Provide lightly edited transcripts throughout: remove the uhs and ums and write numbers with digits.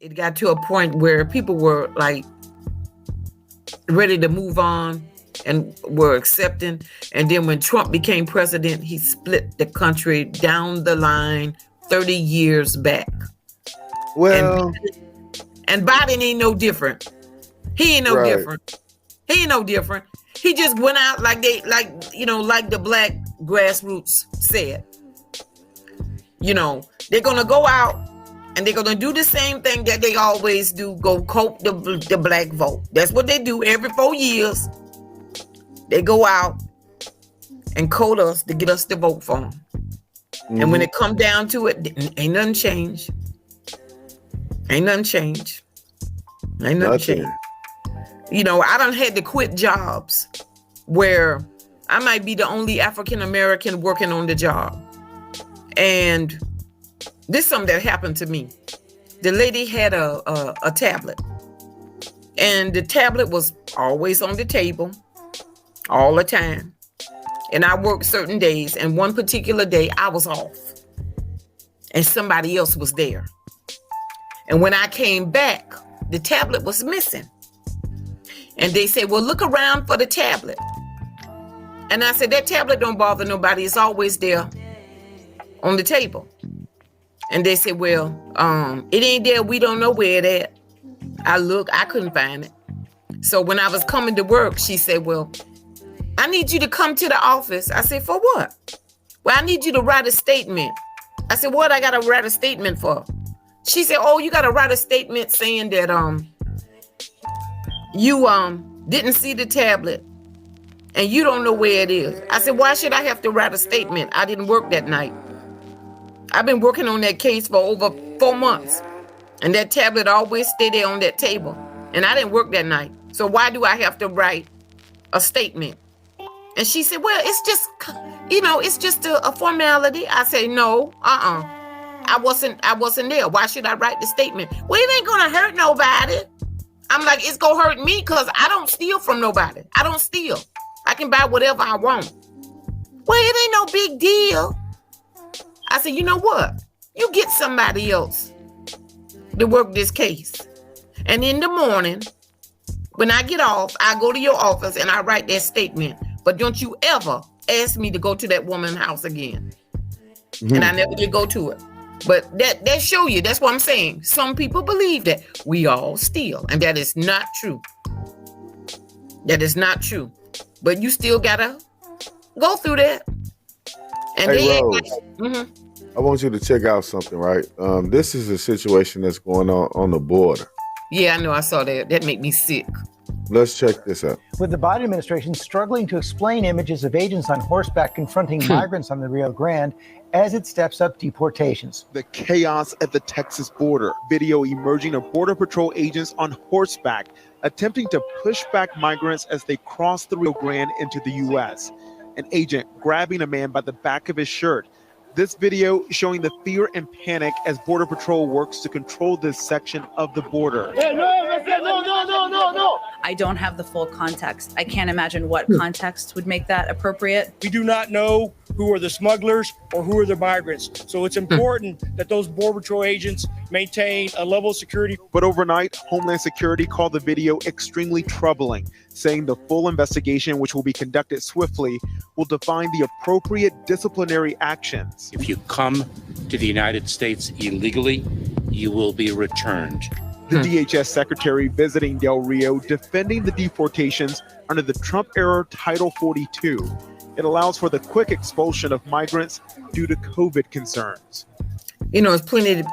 it got to a point where people were like ready to move on and were accepting. And then when Trump became president, he split the country down the line 30 years back. Well, and Biden ain't no different. He ain't no different. He ain't no different. He just went out like the black grassroots said. They're gonna go out and they're gonna do the same thing that they always do, go cope the black vote. That's what they do every 4 years. They go out and code us to get us to vote for them. Mm-hmm. And when it come down to it, ain't nothing changed. Ain't nothing changed. I done had to quit jobs where I might be the only African American working on the job. And this is something that happened to me. The lady had a tablet. And the tablet was always on the table all the time. And I worked certain days. And one particular day I was off. And somebody else was there. And when I came back, the tablet was missing. And they said, well, look around for the tablet. And I said, that tablet don't bother nobody. It's always there on the table. And they said, well, it ain't there. We don't know where it at. I couldn't find it. So when I was coming to work, she said, well, I need you to come to the office. I said, for what? Well, I need you to write a statement. I said, what I got to write a statement for? She said, oh, you got to write a statement saying that you didn't see the tablet and you don't know where it is. I said, why should I have to write a statement? I didn't work that night. I've been working on that case for over 4 months. And that tablet always stayed there on that table. And I didn't work that night. So why do I have to write a statement? And she said, well, it's just, it's just a formality. I said, no, I wasn't there. Why should I write the statement? Well, it ain't gonna hurt nobody. I'm like, it's gonna hurt me because I don't steal from nobody. I don't steal. I can buy whatever I want. Well, it ain't no big deal. I said, you know what? You get somebody else to work this case. And in the morning, when I get off, I go to your office and I write that statement. But don't you ever ask me to go to that woman's house again. Mm-hmm. And I never did go to it. But that show you, that's what I'm saying. Some people believe that we all steal, and that is not true. That is not true. But you still gotta go through that. And hey, Rose, I want you to check out something, right? This is a situation that's going on the border. Yeah, I know. I saw that. That made me sick. Let's check this out. With the Biden administration struggling to explain images of agents on horseback confronting migrants on the Rio Grande as it steps up deportations. The chaos at the Texas border. Video emerging of Border Patrol agents on horseback attempting to push back migrants as they cross the Rio Grande into the U.S. An agent grabbing a man by the back of his shirt. This video showing the fear and panic as Border Patrol works to control this section of the border. No. I don't have the full context. I can't imagine what context would make that appropriate. We do not know who are the smugglers or who are the migrants. So it's important that those Border Patrol agents maintain a level of security. But overnight, Homeland Security called the video extremely troubling, saying the full investigation, which will be conducted swiftly, will define the appropriate disciplinary actions. If you come to the United States illegally, you will be returned. The DHS secretary visiting Del Rio, defending the deportations under the Trump-era Title 42. It allows for the quick expulsion of migrants due to COVID concerns. It's plenty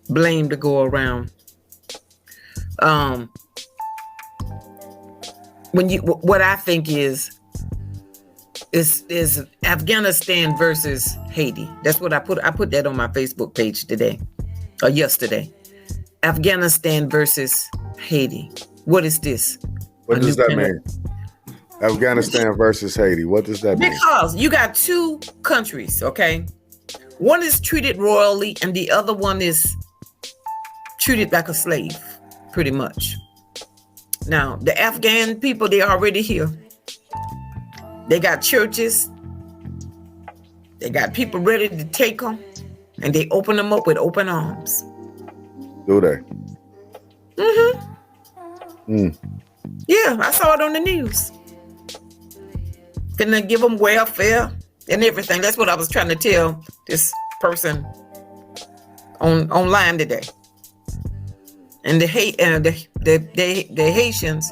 blame to go around. What I think is Afghanistan versus Haiti. That's what I put that on my Facebook page today or yesterday. Afghanistan versus Haiti. What is this? What does that mean? Afghanistan versus Haiti. What does that mean? Because you got two countries, okay? One is treated royally and the other one is treated like a slave, pretty much. Now, the Afghan people, they're already here. They got churches. They got people ready to take them. And they open them up with open arms. Do they? Yeah, I saw it on the news. Can they give them welfare and everything? That's what I was trying to tell this person online today. And the Haitians,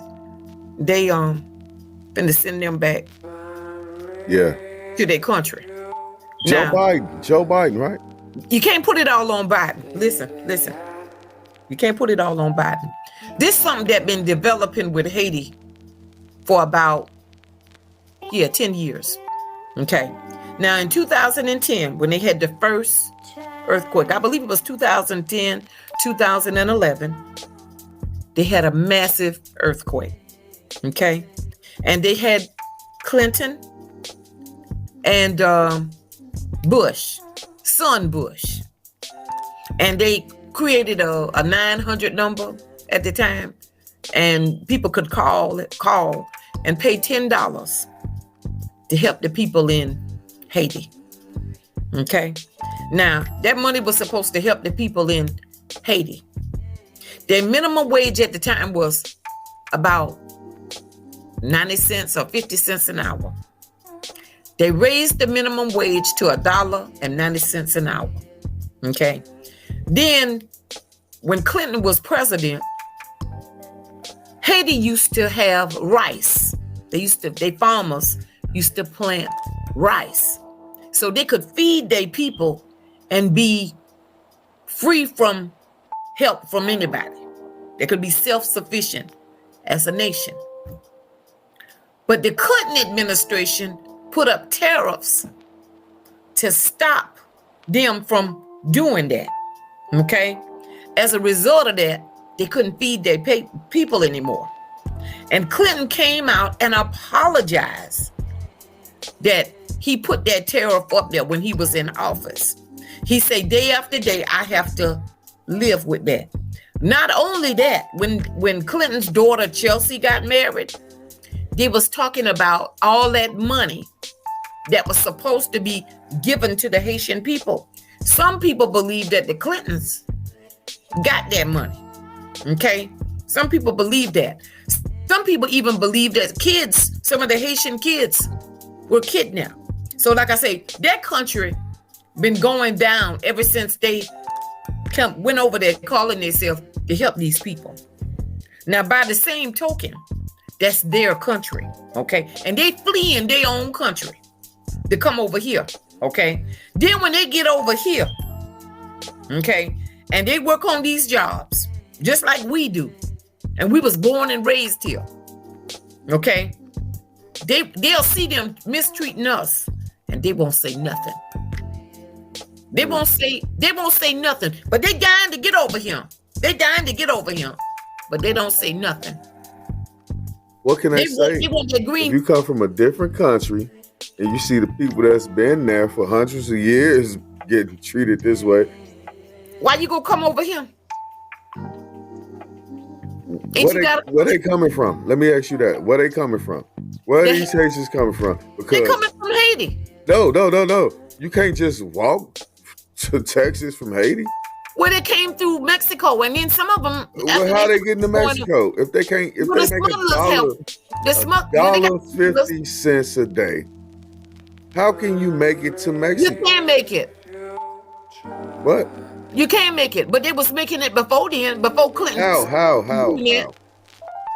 they finna send them back. Yeah. To their country. Joe Biden, right? You can't put it all on Biden. Listen. You can't put it all on Biden. This is something that's been developing with Haiti for about 10 years. Okay. Now in 2010, when they had the first earthquake, I believe it was 2010, 2011, they had a massive earthquake. Okay. And they had Clinton and Bush, son Bush. And they created a 900 number at the time. And people could call and pay $10 to help the people in Haiti. Okay. Now, that money was supposed to help the people in Haiti. Their minimum wage at the time was about 90 cents or 50 cents an hour. They raised the minimum wage to $1.90 an hour. Okay. Then, when Clinton was president, Haiti used to have rice. Their farmers used to plant rice so they could feed their people and be free from help from anybody. They could be self-sufficient as a nation. But the Clinton administration put up tariffs to stop them from doing that. Okay? As a result of that, they couldn't feed their people anymore. And Clinton came out and apologized that he put that tariff up there when he was in office. He said, day after day, I have to live with that. Not only that, when Clinton's daughter Chelsea got married, they was talking about all that money that was supposed to be given to the Haitian people. Some people believe that the Clintons got that money. Okay? Some people believe that. Some people even believe that some of the Haitian kids were kidnapped. So like I say, that country been going down ever since they went over there calling themselves to help these people. Now, by the same token, that's their country, okay? And they flee in their own country to come over here, okay? Then when they get over here, okay, and they work on these jobs, just like we do, and we was born and raised here, okay? They'll see them mistreating us, and they won't say nothing. They won't say nothing, but they dying to get over here. But they don't say nothing. What can I say? If you come from a different country and you see the people that's been there for hundreds of years getting treated this way, why you gonna come over here? Where they coming from? Let me ask you that. Where they coming from? Where are these Haitians coming from? Because they coming from Haiti. No. You can't just walk to Texas from Haiti. Well, they came through Mexico, and then some of them. Well, how they getting to Mexico? If they can't, if they make $1.50 a day, how can you make it to Mexico? You can't make it. What? You can't make it, but they was making it before then, before Clinton. How?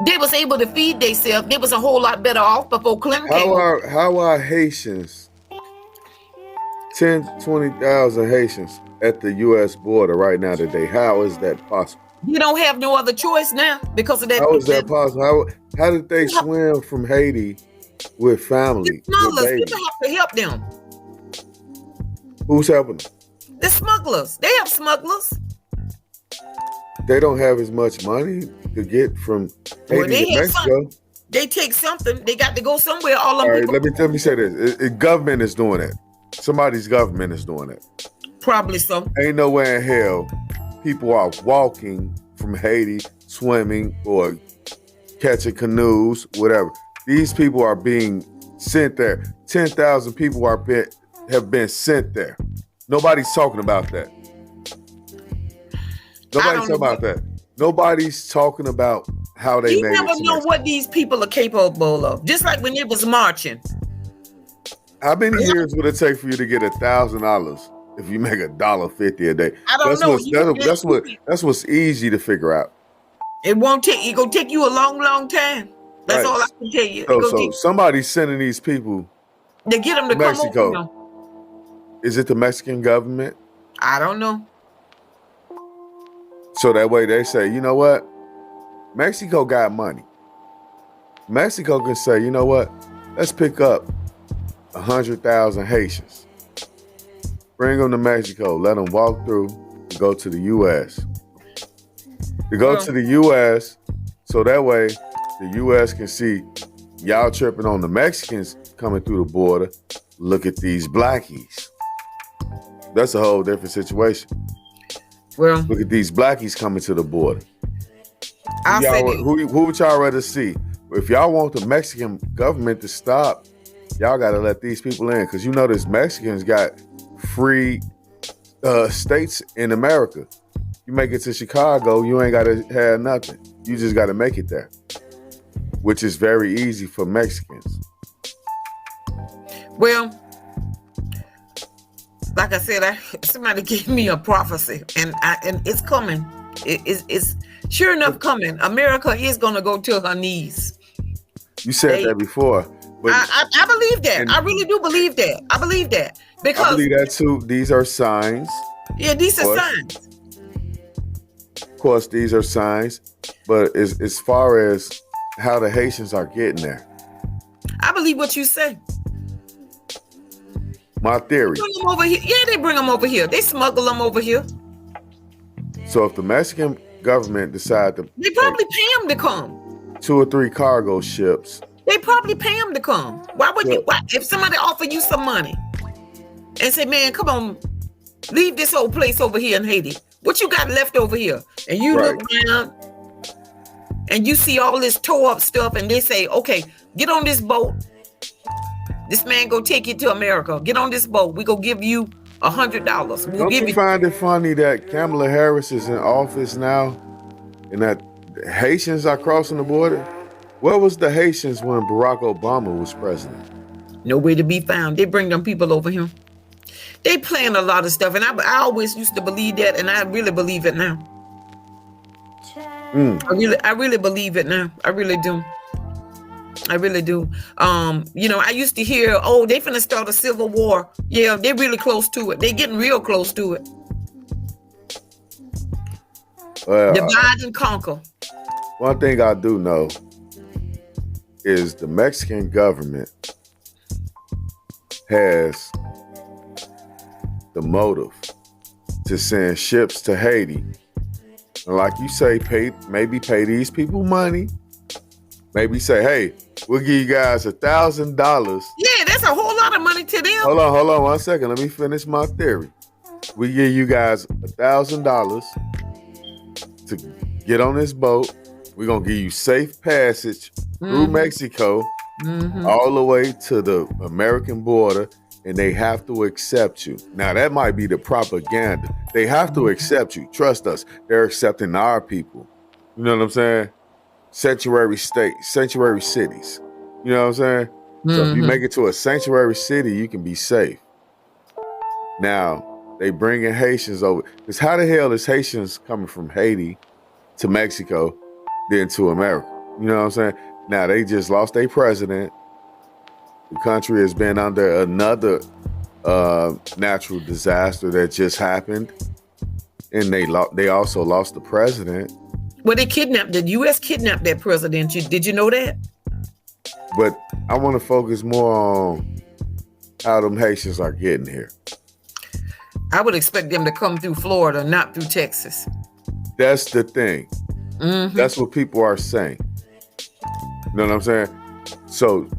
They was able to feed themselves. They was a whole lot better off before Clinton came. How are Haitians? 20,000 Haitians at the U.S. border right now today. How is that possible? You don't have no other choice now because of that. How is that possible? How did they swim from Haiti with family? Smugglers. People have to help them. Who's helping them? The smugglers. They have smugglers. They don't have as much money to get from Haiti to Mexico. They take something. They got to go somewhere. All right, let me say this. Government is doing that. Somebody's government is doing it. Probably so. Ain't nowhere in hell people are walking from Haiti, swimming or catching canoes, whatever. These people are being sent there. 10,000 people have been sent there. Nobody's talking about that. Nobody's talking about that. Nobody's talking about how they You made never it to know Mexico. what these people are capable of. Just like when it was marching. How many years would it take for you to get $1,000 if you make $1.50 a day? I don't know. That's what's easy to figure out. It won't take. It gonna take you a long, long time. That's Right. all I can tell you. So somebody's sending these people They get them to come Mexico. over here. Is it the Mexican government? I don't know. So that way they say, you know what? Mexico got money. Mexico can say, you know what? Let's pick up 100,000 Haitians. Bring them to Mexico. Let them walk through and go to the U.S. To go to the U.S. so that way the U.S. can see y'all tripping on the Mexicans coming through the border. Look at these blackies. That's a whole different situation. Well, look at these blackies coming to the border. Who would y'all rather see? If y'all want the Mexican government to stop, y'all got to let these people in, because you know this Mexicans got free states in America. You make it to Chicago, you ain't got to have nothing. You just got to make it there, which is very easy for Mexicans. Well, like I said, somebody gave me a prophecy, and it's coming. It's sure enough coming. America is going to go to her knees. You said that before. But I believe that. I really do believe that. I believe that. Because I believe that too. These are signs. Yeah, these are signs. Of course, these are signs. But as far as how the Haitians are getting there, I believe what you say. My theory. They bring them over here. Yeah, they bring them over here. They smuggle them over here. So if the Mexican government decide to, they probably pay them to come. 2 or 3 cargo ships. They probably pay them to come. Why would you? Why, if somebody offer you some money and say, "Man, come on, leave this whole place over here in Haiti. What you got left over here?" And you look around and you see all this tore up stuff, and they say, "Okay, get on this boat. This man go take you to America. Get on this boat. We go give you $100. We'll Don't give you find it funny that Kamala Harris is in office now, and that Haitians are crossing the border? Where was the Haitians when Barack Obama was president? Nowhere to be found. They bring them people over here. They plan a lot of stuff, and I always used to believe that, and I really believe it now. I really believe it now. I really do. I really do. You know, I used to hear, "Oh, they finna start a civil war." Yeah, they're really close to it. They're getting real close to it. Well, divide and conquer. One thing I do know is the Mexican government has the motive to send ships to Haiti. And like you say, maybe pay these people money. Maybe say, "Hey, we'll give you guys $1,000. Yeah, that's a whole lot of money to them. Hold on 1 second. Let me finish my theory. We give you guys $1,000 to get on this boat. We're going to give you safe passage through Mexico all the way to the American border, and they have to accept you." Now, that might be the propaganda. They have to accept you. Trust us. They're accepting our people. You know what I'm saying? Sanctuary states, sanctuary cities. You know what I'm saying? So if you make it to a sanctuary city, you can be safe. Now, they bringing Haitians over. Because how the hell is Haitians coming from Haiti to Mexico, then to America? You know what I'm saying? Now, they just lost their president. The country has been under another natural disaster that just happened. And they also lost the president. Well, they kidnapped, the U.S. kidnapped that president. Did you know that? But I want to focus more on how them Haitians are getting here. I would expect them to come through Florida, not through Texas. That's the thing. That's what people are saying. You know what I'm saying? So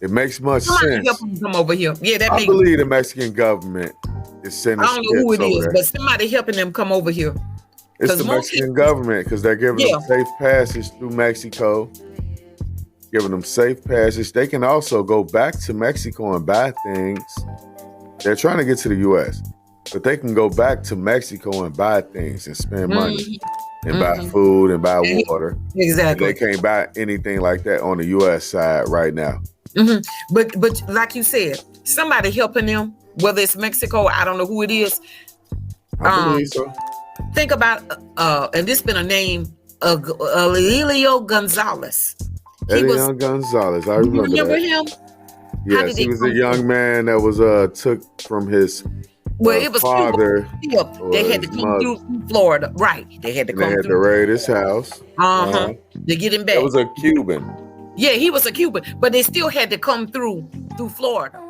it makes much sense. Help them come over here. Yeah, that I makes believe the Mexican government is sending. I don't know who it is, but somebody helping them come over here. It's the Mexican government, because they're giving them safe passage through Mexico, giving them safe passage. They can also go back to Mexico and buy things. They're trying to get to the U.S. but they can go back to Mexico and buy things and spend money Mm-hmm. and buy food and buy water. Exactly. And they can't buy anything like that on the U.S. side right now. Mm-hmm. But like you said, somebody helping them, whether it's Mexico, I don't know who it is. I believe so. Think about, and this been a name, Elio Gonzalez. Elio Gonzalez, I remember that. him? Yes, he was a young man that was took from his it was father. They had to come through Florida, right? They had to come They had to raid his house. To get him back. That was a Cuban. Yeah, he was a Cuban, but they still had to come through Florida.